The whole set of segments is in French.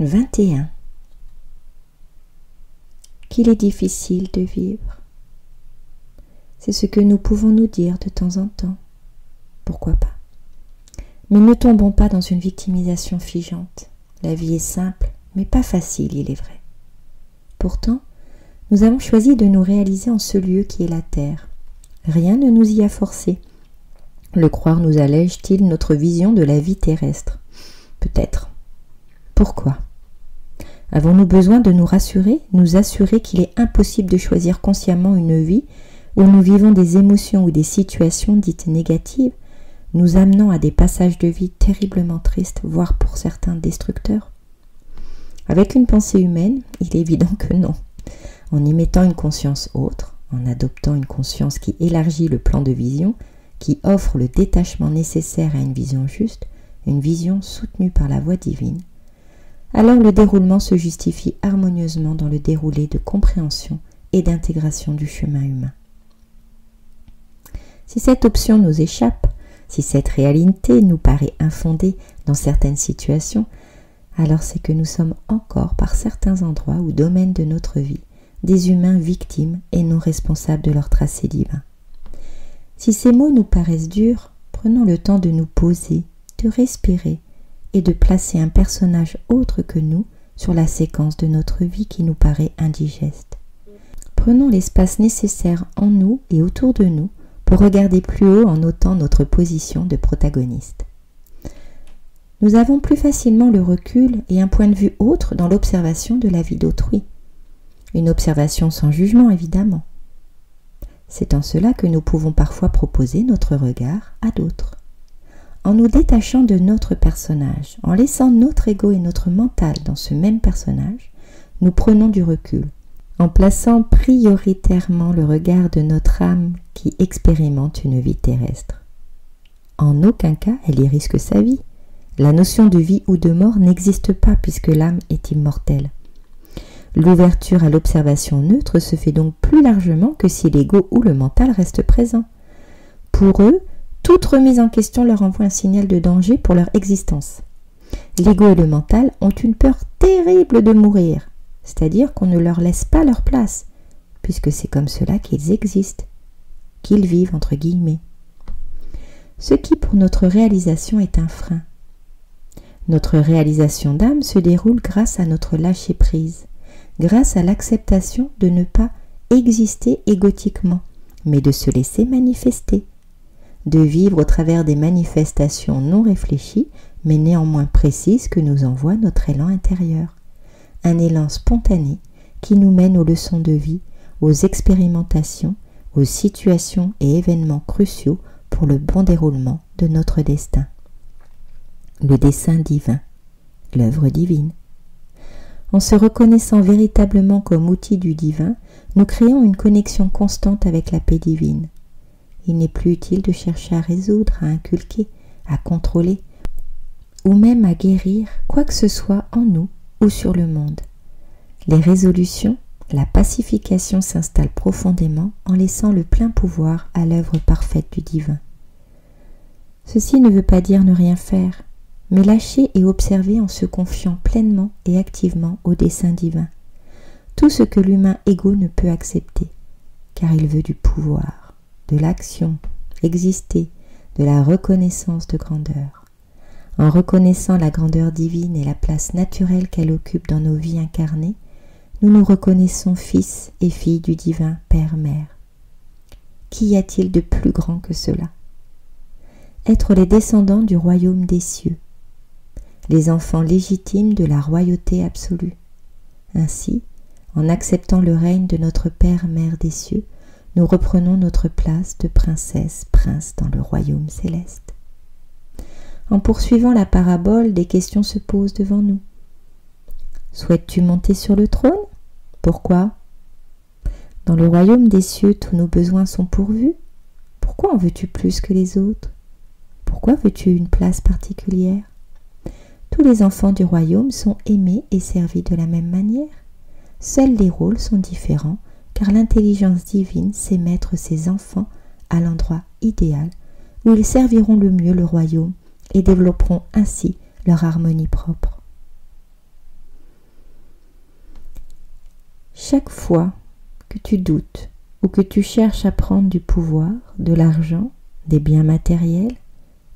21. Qu'il est difficile de vivre. C'est ce que nous pouvons nous dire de temps en temps. Pourquoi pas? Mais ne tombons pas dans une victimisation figeante. La vie est simple, mais pas facile, il est vrai. Pourtant, nous avons choisi de nous réaliser en ce lieu qui est la terre. Rien ne nous y a forcé. Le croire nous allège-t-il notre vision de la vie terrestre? Peut-être. Pourquoi? Avons-nous besoin de nous rassurer, nous assurer qu'il est impossible de choisir consciemment une vie où nous vivons des émotions ou des situations dites négatives, nous amenant à des passages de vie terriblement tristes, voire pour certains destructeurs? Avec une pensée humaine, il est évident que non. En y mettant une conscience autre, en adoptant une conscience qui élargit le plan de vision, qui offre le détachement nécessaire à une vision juste, une vision soutenue par la voie divine, alors le déroulement se justifie harmonieusement dans le déroulé de compréhension et d'intégration du chemin humain. Si cette option nous échappe, si cette réalité nous paraît infondée dans certaines situations, alors c'est que nous sommes encore par certains endroits ou domaines de notre vie des humains victimes et non responsables de leur tracé divin. Si ces mots nous paraissent durs, prenons le temps de nous poser, de respirer et de placer un personnage autre que nous sur la séquence de notre vie qui nous paraît indigeste. Prenons l'espace nécessaire en nous et autour de nous pour regarder plus haut en notant notre position de protagoniste. Nous avons plus facilement le recul et un point de vue autre dans l'observation de la vie d'autrui. Une observation sans jugement, évidemment. C'est en cela que nous pouvons parfois proposer notre regard à d'autres. En nous détachant de notre personnage, en laissant notre ego et notre mental dans ce même personnage, nous prenons du recul, en plaçant prioritairement le regard de notre âme qui expérimente une vie terrestre. En aucun cas, elle y risque sa vie. La notion de vie ou de mort n'existe pas puisque l'âme est immortelle. L'ouverture à l'observation neutre se fait donc plus largement que si l'ego ou le mental reste présent. Pour eux, toute remise en question leur envoie un signal de danger pour leur existence. L'ego et le mental ont une peur terrible de mourir, c'est-à-dire qu'on ne leur laisse pas leur place, puisque c'est comme cela qu'ils existent, qu'ils vivent entre guillemets. Ce qui pour notre réalisation est un frein. Notre réalisation d'âme se déroule grâce à notre lâcher-prise, grâce à l'acceptation de ne pas exister égotiquement, mais de se laisser manifester, de vivre au travers des manifestations non réfléchies, mais néanmoins précises que nous envoie notre élan intérieur. Un élan spontané qui nous mène aux leçons de vie, aux expérimentations, aux situations et événements cruciaux pour le bon déroulement de notre destin. Le dessein divin, l'œuvre divine. En se reconnaissant véritablement comme outil du divin, nous créons une connexion constante avec la paix divine. Il n'est plus utile de chercher à résoudre, à inculquer, à contrôler, ou même à guérir quoi que ce soit en nous ou sur le monde. Les résolutions, la pacification s'installe profondément en laissant le plein pouvoir à l'œuvre parfaite du divin. Ceci ne veut pas dire ne rien faire, mais lâcher et observer en se confiant pleinement et activement au dessein divin. Tout ce que l'humain égo ne peut accepter, car il veut du pouvoir, de l'action, exister, de la reconnaissance de grandeur. En reconnaissant la grandeur divine et la place naturelle qu'elle occupe dans nos vies incarnées, nous nous reconnaissons fils et filles du divin Père-Mère. Qu'y a-t-il de plus grand que cela? Être les descendants du royaume des cieux, les enfants légitimes de la royauté absolue. Ainsi, en acceptant le règne de notre Père-Mère des cieux, nous reprenons notre place de princesse, prince dans le royaume céleste. En poursuivant la parabole, des questions se posent devant nous. Souhaites-tu monter sur le trône? Pourquoi? Dans le royaume des cieux, tous nos besoins sont pourvus. Pourquoi en veux-tu plus que les autres? Pourquoi veux-tu une place particulière? Tous les enfants du royaume sont aimés et servis de la même manière. Seuls les rôles sont différents, car l'intelligence divine sait mettre ses enfants à l'endroit idéal où ils serviront le mieux le royaume et développeront ainsi leur harmonie propre. Chaque fois que tu doutes ou que tu cherches à prendre du pouvoir, de l'argent, des biens matériels,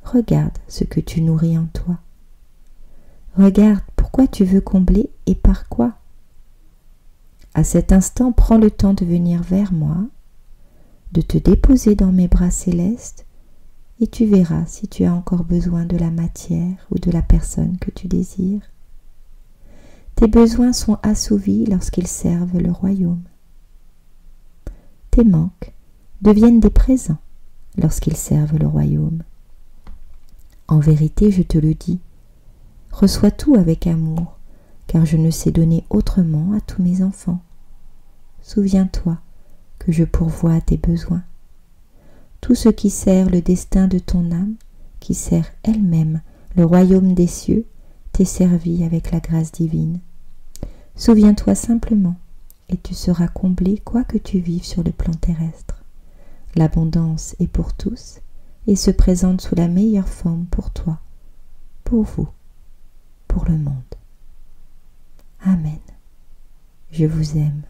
regarde ce que tu nourris en toi. Regarde pourquoi tu veux combler et par quoi. À cet instant, prends le temps de venir vers moi, de te déposer dans mes bras célestes, et tu verras si tu as encore besoin de la matière ou de la personne que tu désires. Tes besoins sont assouvis lorsqu'ils servent le royaume. Tes manques deviennent des présents lorsqu'ils servent le royaume. En vérité, je te le dis, reçois tout avec amour, car je ne sais donner autrement à tous mes enfants. Souviens-toi que je pourvois à tes besoins. Tout ce qui sert le destin de ton âme, qui sert elle-même le royaume des cieux, t'est servi avec la grâce divine. Souviens-toi simplement, et tu seras comblé quoi que tu vives sur le plan terrestre. L'abondance est pour tous, et se présente sous la meilleure forme pour toi, pour vous, pour le monde. Amen. Je vous aime.